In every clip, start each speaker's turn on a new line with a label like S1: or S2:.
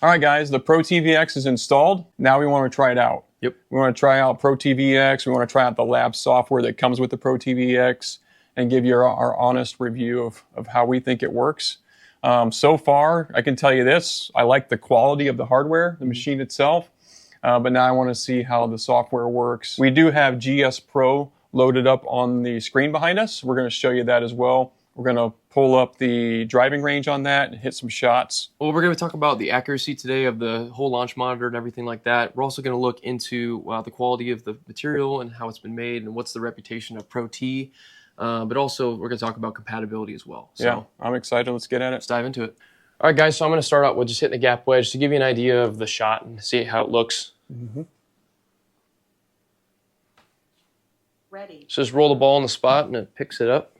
S1: All right, guys, the ProTee VX is installed. Now we want to try it out.
S2: Yep.
S1: We want to try out ProTee VX. We want to try out the lab software that comes with the ProTee VX and give you our honest review of how we think it works. So far, I can tell you this. I like the quality of the hardware, the machine itself, but now I want to see how the software works. We do have GS Pro loaded up on the screen behind us. We're going to show you that as well. We're going to pull up the driving range on that and hit some shots.
S2: Well, we're going to talk about the accuracy today of the whole launch monitor and everything like that. We're also going to look into the quality of the material and how it's been made and what's the reputation of ProTee. But also, we're going to talk about compatibility as well. So,
S1: yeah, I'm excited. Let's get at it.
S2: Let's dive into it. All right, guys, so I'm going to start out with just hitting the gap wedge to give you an idea of the shot and see how it looks.
S3: Ready.
S2: So just roll the ball on the spot and it picks it up.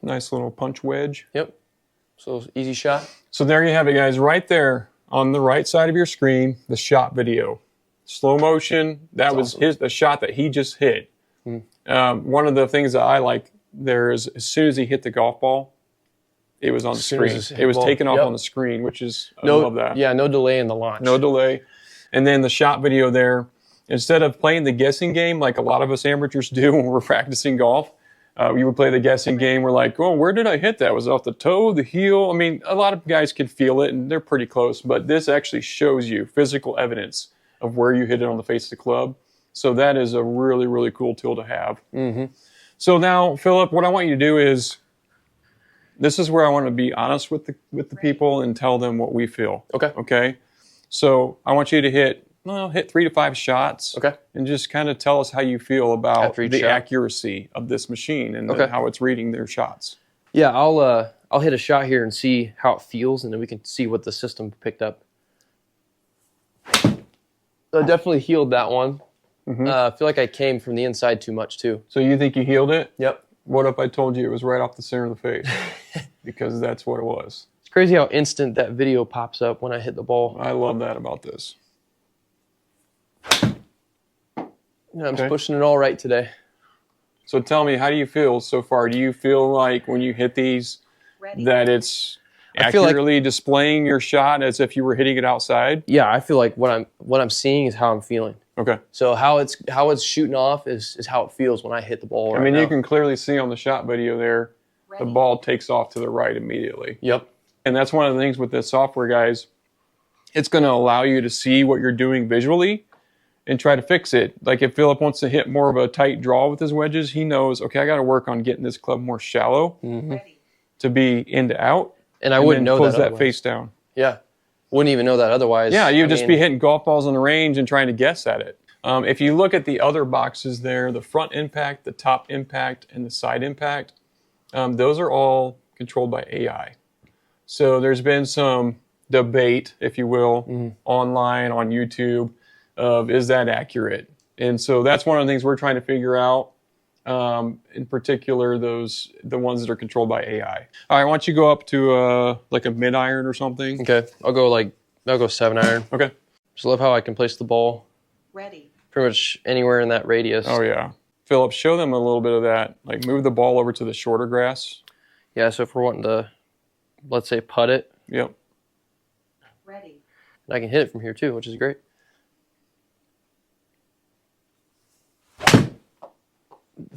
S1: Nice little punch wedge.
S2: Yep. So easy shot.
S1: So there you have it, guys. Right there on the right side of your screen, the shot video. Slow motion. That was
S2: awesome.
S1: the shot that he just hit. One of the things that I like there is as soon as he hit the golf ball, it was on the screen. It was taken off on the screen, which is, I love that.
S2: Yeah, no delay in the launch.
S1: No delay. And then the shot video there, instead of playing the guessing game like a lot of us amateurs do when we're practicing golf, you would play the guessing game. We're like, oh, where did I hit that? Was it off the toe, the heel? I mean, a lot of guys can feel it, and they're pretty close. But this actually shows you physical evidence of where you hit it on the face of the club. So that is a really, really cool tool to have. So now, Philip, what I want you to do is, this is where I want to be honest with the people and tell them what we feel.
S2: Okay.
S1: Okay. So I want you to hit 3 to 5 shots.
S2: Okay.
S1: And just kind of tell us how you feel about the
S2: shot.
S1: Accuracy of this machine and how it's reading their shots.
S2: Yeah, I'll hit a shot here and see how it feels, and then we can see what the system picked up. So I definitely healed that one. I feel like I came from the inside too much too.
S1: So you think you healed it?
S2: Yep.
S1: What if I told you it was right off the center of the face? Because that's what it was.
S2: It's crazy how instant that video pops up when I hit the ball.
S1: I love that about this.
S2: Yeah, I'm just pushing it all right today.
S1: So tell me, how do you feel so far? Do you feel like when you hit these that it's accurately displaying your shot as if you were hitting it outside?
S2: Yeah, I feel like what I'm seeing is how I'm feeling.
S1: Okay.
S2: So how it's shooting off is how it feels when I hit the ball.
S1: I mean, you can clearly see on the shot video there, the ball takes off to the right immediately.
S2: Yep.
S1: And that's one of the things with this software, guys. It's going to allow you to see what you're doing visually and try to fix it. Like if Philip wants to hit more of a tight draw with his wedges, he knows, okay, I got to work on getting this club more shallow to be in to out.
S2: And I wouldn't know that
S1: close that face down.
S2: Yeah. Wouldn't even know that otherwise.
S1: Yeah, you'd just be hitting golf balls on the range and trying to guess at it. If you look at the other boxes there, the front impact, the top impact, and the side impact, those are all controlled by AI. So there's been some debate, if you will, online, on YouTube, of is that accurate? And so that's one of the things we're trying to figure out. In particular, the ones that are controlled by AI. All right, why don't you go up to like a mid iron or something?
S2: Okay, I'll go 7-iron.
S1: Okay.
S2: Just love how I can place the ball.
S3: Ready.
S2: Pretty much anywhere in that radius.
S1: Oh yeah. Philip, show them a little bit of that. Like move the ball over to the shorter grass.
S2: Yeah, so if we're wanting to, let's say, putt it.
S1: Yep.
S3: Ready.
S2: And I can hit it from here too, which is great.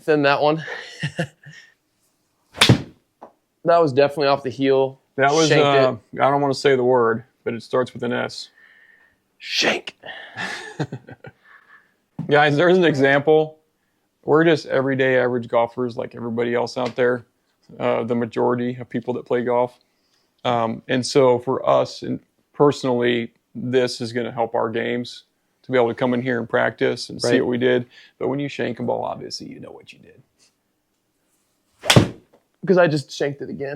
S2: Thin that one. That was definitely off the heel.
S1: That was,
S2: Shanked
S1: I don't want to say the word, but it starts with an S.
S2: Shank.
S1: Guys, there's an example. We're just everyday average golfers like everybody else out there, the majority of people that play golf. And so for us, and personally, this is going to help our games to be able to come in here and practice and see what we did. But when you shank a ball, obviously, you know what you did.
S2: Because I just shanked it again.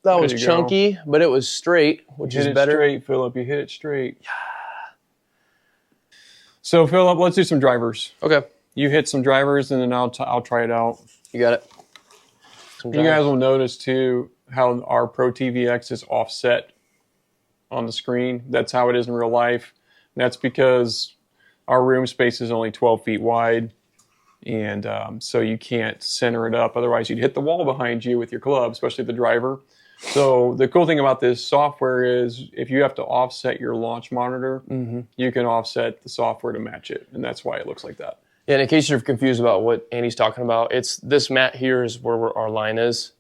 S2: That was chunky, but it was straight, which is better.
S1: You hit it straight, Philip. You hit it straight. Yeah. So, Philip, let's do some drivers.
S2: Okay.
S1: You hit some drivers, and then I'll try it out.
S2: You got it.
S1: You guys will notice, too, how our ProTee VX is offset on the screen. That's how it is in real life. And that's because our room space is only 12 feet wide. And so you can't center it up. Otherwise, you'd hit the wall behind you with your club, especially the driver. So the cool thing about this software is if you have to offset your launch monitor, you can offset the software to match it. And that's why it looks like that.
S2: Yeah, and in case you're confused about what Andy's talking about, it's this mat here is where our line is.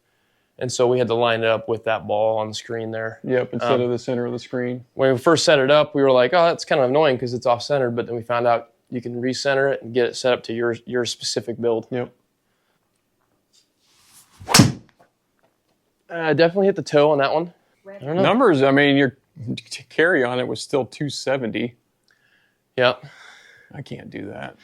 S2: And so we had to line it up with that ball on the screen there.
S1: Yep, instead of the center of the screen.
S2: When we first set it up, we were like, oh, that's kind of annoying because it's off-centered. But then we found out you can recenter it and get it set up to your specific build.
S1: Yep.
S2: Definitely hit the toe on that one.
S3: Ready.
S2: I don't know.
S1: Numbers, I mean, your carry on it was still 270.
S2: Yep.
S1: I can't do that.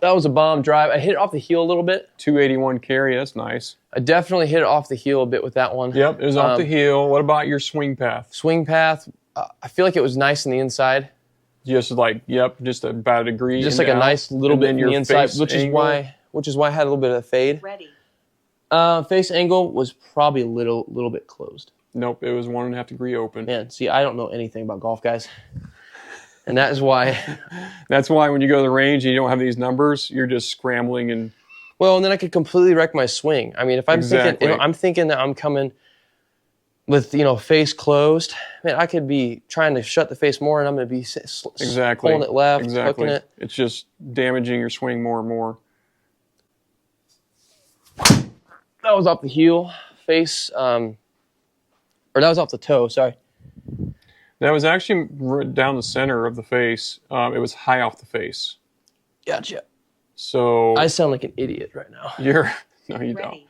S2: That was a bomb drive. I hit it off the heel a little bit.
S1: 281 carry, that's nice.
S2: I definitely hit it off the heel a bit with that one.
S1: Yep, it was off the heel. What about your swing path?
S2: Swing path, I feel like it was nice on the inside.
S1: Just like, yep, just about a degree.
S2: Just
S1: in
S2: like a
S1: and
S2: nice
S1: out.
S2: little
S1: And
S2: bit
S1: then
S2: on
S1: your
S2: the inside,
S1: face
S2: which is
S1: angle.
S2: why I had a little bit of a fade.
S3: Ready.
S2: Face angle was probably a little bit closed.
S1: Nope, it was 1.5 degree open.
S2: Man, see, I don't know anything about golf, guys. And that is why.
S1: That's why when you go to the range and you don't have these numbers, you're just scrambling and
S2: Well, and then I could completely wreck my swing. I mean, if I'm
S1: Exactly.
S2: thinking, I'm thinking that I'm coming with face closed, man, I could be trying to shut the face more, and I'm going to be
S1: exactly
S2: pulling it left,
S1: exactly.
S2: hooking it.
S1: It's just damaging your swing more and more.
S2: That was off the heel, face, or that was off the toe. Sorry.
S1: That was actually down the center of the face. It was high off the face.
S2: Gotcha.
S1: So
S2: I sound like an idiot right now.
S1: you're no, you don't.
S3: Ready.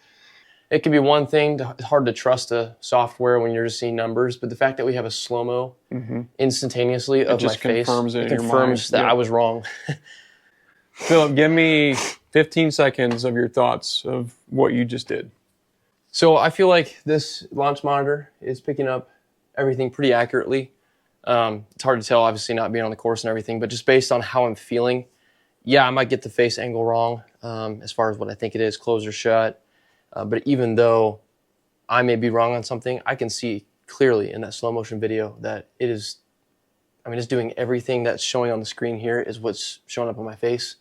S2: It can be one thing. It's hard to trust a software when you're just seeing numbers, but the fact that we have a slow-mo instantaneously of my
S1: just
S2: face,
S1: confirms it in
S2: it
S1: your
S2: confirms
S1: mind.
S2: that
S1: Yep.
S2: I was wrong.
S1: Philip, give me 15 seconds of your thoughts of what you just did.
S2: So I feel like this launch monitor is picking up everything pretty accurately. It's hard to tell, obviously, not being on the course and everything, but just based on how I'm feeling, yeah, I might get the face angle wrong as far as what I think it is, closed or shut. But even though I may be wrong on something, I can see clearly in that slow motion video that it is, it's doing everything that's showing on the screen here is what's showing up on my face.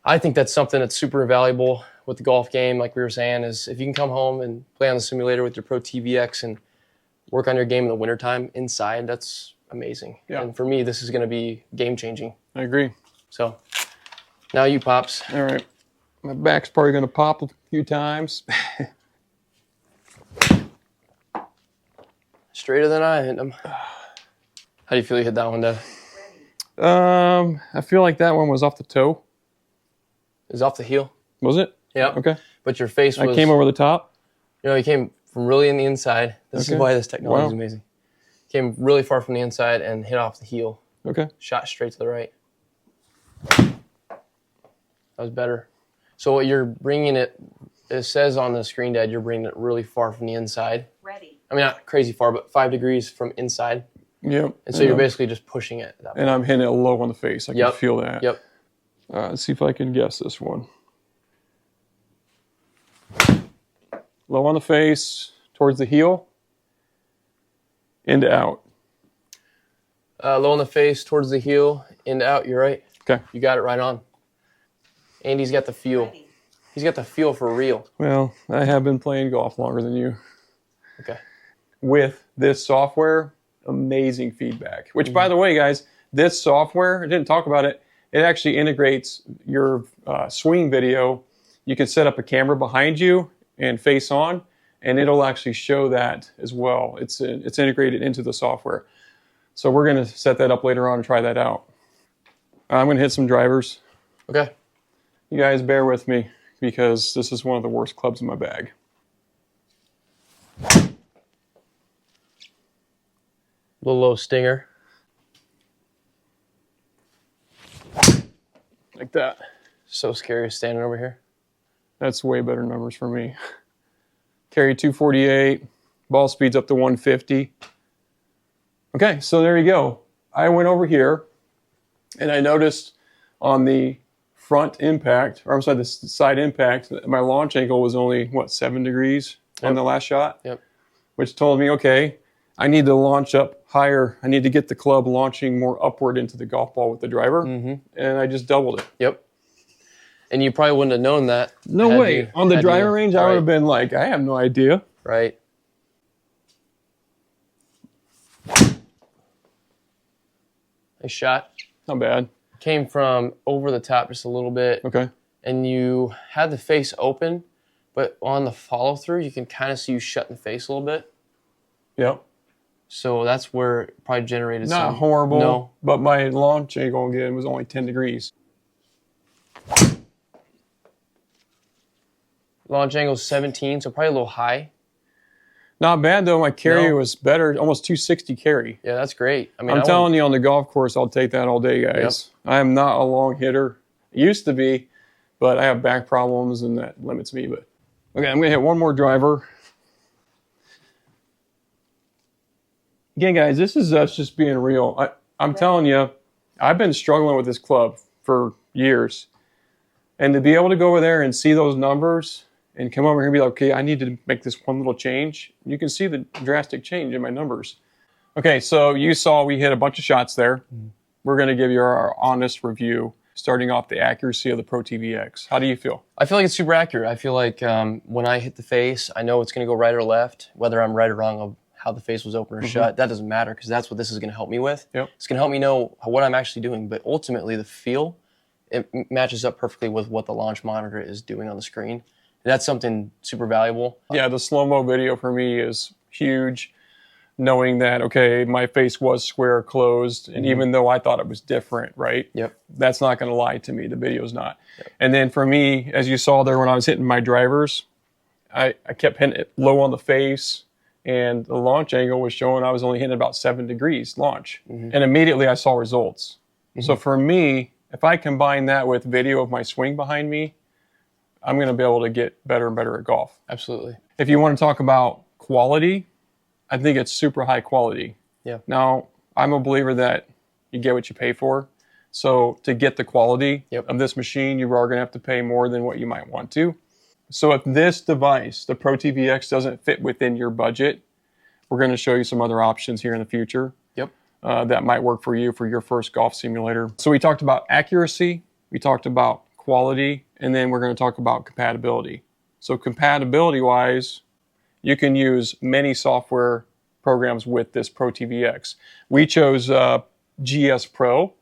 S2: I think that's something that's super valuable with the golf game, like we were saying, is if you can come home and play on the simulator with your ProTee VX and work on your game in the wintertime inside, that's amazing.
S1: Yeah.
S2: And for me, this is going to be game-changing.
S1: I agree.
S2: So now you, Pops.
S1: All right. My back's probably going to pop a few times.
S2: Straighter than I hit them. How do you feel you hit that one, Dev?
S3: Ready.
S1: I feel like that one was off the toe.
S2: It was off the heel.
S1: Was it?
S2: Yep.
S1: Okay.
S2: But your face was...
S1: I came over the top.
S2: You came from really in the inside. This is
S1: Okay.
S2: why this technology is
S1: Wow.
S2: amazing. Came really far from the inside and hit off the heel.
S1: Okay.
S2: Shot straight to the right. That was better. So what you're bringing it says on the screen, Dad, you're bringing it really far from the inside.
S3: Ready.
S2: Not crazy far, but 5 degrees from inside.
S1: Yep.
S2: And so you're basically just pushing it at that point.
S1: And I'm hitting it low on the face. I can
S2: Yep.
S1: feel that.
S2: Yep.
S1: Let's see if I can guess this one. Low on the face, towards the heel, into out.
S2: Low on the face, towards the heel, in to out. You're right.
S1: Okay.
S2: You got it right on. Andy's got the feel.
S3: Ready.
S2: He's got the feel for real.
S1: Well, I have been playing golf longer than you.
S2: Okay.
S1: With this software, amazing feedback. Which, by the way, guys, this software, I didn't talk about it, it actually integrates your swing video. You can set up a camera behind you and face on, and it'll actually show that as well. It's integrated into the software. So we're going to set that up later on and try that out. I'm going to hit some drivers.
S2: Okay.
S1: You guys bear with me because this is one of the worst clubs in my bag.
S2: Little low stinger.
S1: Like that.
S2: So scary standing over here.
S1: That's way better numbers for me. Carry 248. Ball speed's up to 150. Okay, so there you go. I went over here and I noticed on the front impact, or I'm sorry, the side impact, my launch angle was only, 7 degrees on the last shot?
S2: Yep.
S1: Which told me, okay, I need to launch up higher. I need to get the club launching more upward into the golf ball with the driver. And I just doubled it.
S2: Yep. And you probably wouldn't have known that.
S1: No way. On the driving range, I would have been like, I have no idea.
S2: Right. Nice shot.
S1: Not bad.
S2: Came from over the top just a little bit.
S1: Okay.
S2: And you had the face open, but on the follow through, you can kind of see you shutting the face a little bit.
S1: Yep.
S2: So that's where it probably generated
S1: Not
S2: some.
S1: horrible,
S2: No.
S1: but my launch angle again was only 10 degrees.
S2: Launch angle 17, so probably a little high.
S1: Not bad though. My carry was better, almost 260 carry.
S2: Yeah, that's great. I mean,
S1: I'm telling you, on the golf course, I'll take that all day, guys. Yep. I am not a long hitter. I used to be, but I have back problems and that limits me. But okay, I'm gonna hit one more driver. Again, guys, this is us just being real. I'm telling you, I've been struggling with this club for years. And to be able to go over there and see those numbers and come over here and be like, okay, I need to make this one little change. You can see the drastic change in my numbers. Okay, so you saw we hit a bunch of shots there. We're going to give you our honest review, starting off the accuracy of the ProTee VX. How do you feel?
S2: I feel like it's super accurate. I feel like when I hit the face, I know it's going to go right or left. Whether I'm right or wrong of how the face was open or shut, that doesn't matter because that's what this is going to help me with.
S1: Yep.
S2: It's going to help me know what I'm actually doing, but ultimately the feel, it matches up perfectly with what the launch monitor is doing on the screen. And that's something super valuable.
S1: Yeah, the slow-mo video for me is huge, knowing that, okay, my face was square closed, and even though I thought it was different, right?
S2: Yep.
S1: That's not going to lie to me. The video's not. Yep. And then for me, as you saw there when I was hitting my drivers, I kept hitting it low on the face, and the launch angle was showing I was only hitting about 7 degrees launch. And immediately I saw results. So for me, if I combine that with video of my swing behind me, I'm going to be able to get better and better at golf.
S2: Absolutely.
S1: If you want to talk about quality, I think it's super high quality.
S2: Yeah.
S1: Now, I'm a believer that you get what you pay for. So to get the quality of this machine, you are going to have to pay more than what you might want to. So if this device, the ProTee VX, doesn't fit within your budget, we're going to show you some other options here in the future.
S2: Yep.
S1: That might work for you for your first golf simulator. So we talked about accuracy, we talked about quality, and then we're going to talk about compatibility. So compatibility-wise, you can use many software programs with this ProTee VX. We chose GS Pro,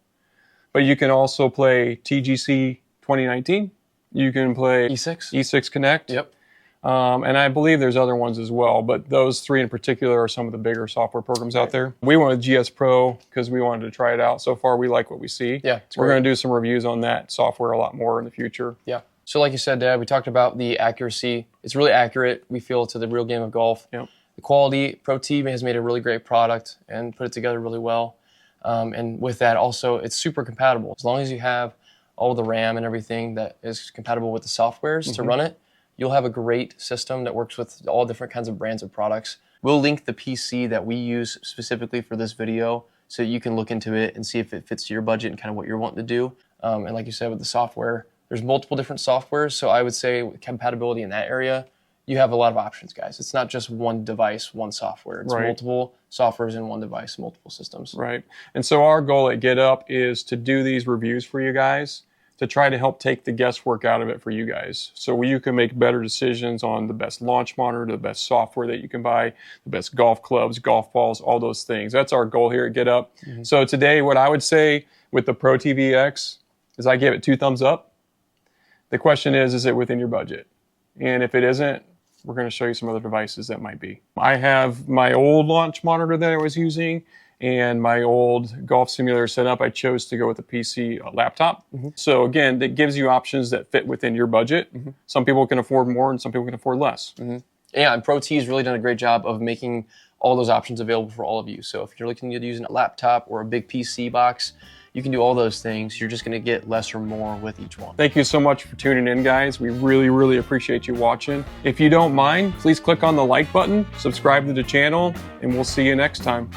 S1: but you can also play TGC 2019. You can play E6 Connect.
S2: Yep.
S1: And I believe there's other ones as well, but those three in particular are some of the bigger software programs out there. We went with GS Pro because we wanted to try it out. So far, we like what we see.
S2: Yeah,
S1: we're going to do some reviews on that software a lot more in the future.
S2: Yeah. So like you said, Dad, we talked about the accuracy. It's really accurate, we feel, to the real game of golf.
S1: Yep.
S2: The quality, ProTee has made a really great product and put it together really well. And with that also, it's super compatible. As long as you have all the RAM and everything that is compatible with the softwares to run it, you'll have a great system that works with all different kinds of brands of products. We'll link the PC that we use specifically for this video so you can look into it and see if it fits to your budget and kind of what you're wanting to do. And like you said, with the software, there's multiple different softwares. So I would say with compatibility in that area, you have a lot of options, guys. It's not just one device, one software. It's multiple softwares in one device, multiple systems.
S1: Right. And so our goal at GetUp is to do these reviews for you guys, to try to help take the guesswork out of it for you guys. So you can make better decisions on the best launch monitor, the best software that you can buy, the best golf clubs, golf balls, all those things. That's our goal here at GetUp. So today, what I would say with the ProTee VX is I give it 2 thumbs up. The question is it within your budget? And if it isn't, we're going to show you some other devices that might be. I have my old launch monitor that I was using and my old golf simulator setup. I chose to go with a PC laptop. So again, that gives you options that fit within your budget. Some people can afford more and some people can afford less.
S2: Yeah, and ProTee has really done a great job of making all those options available for all of you. So if you're looking at using a laptop or a big PC box, you can do all those things. You're just going to get less or more with each one.
S1: Thank you so much for tuning in, guys. We really, really appreciate you watching. If you don't mind, please click on the like button, subscribe to the channel, and we'll see you next time.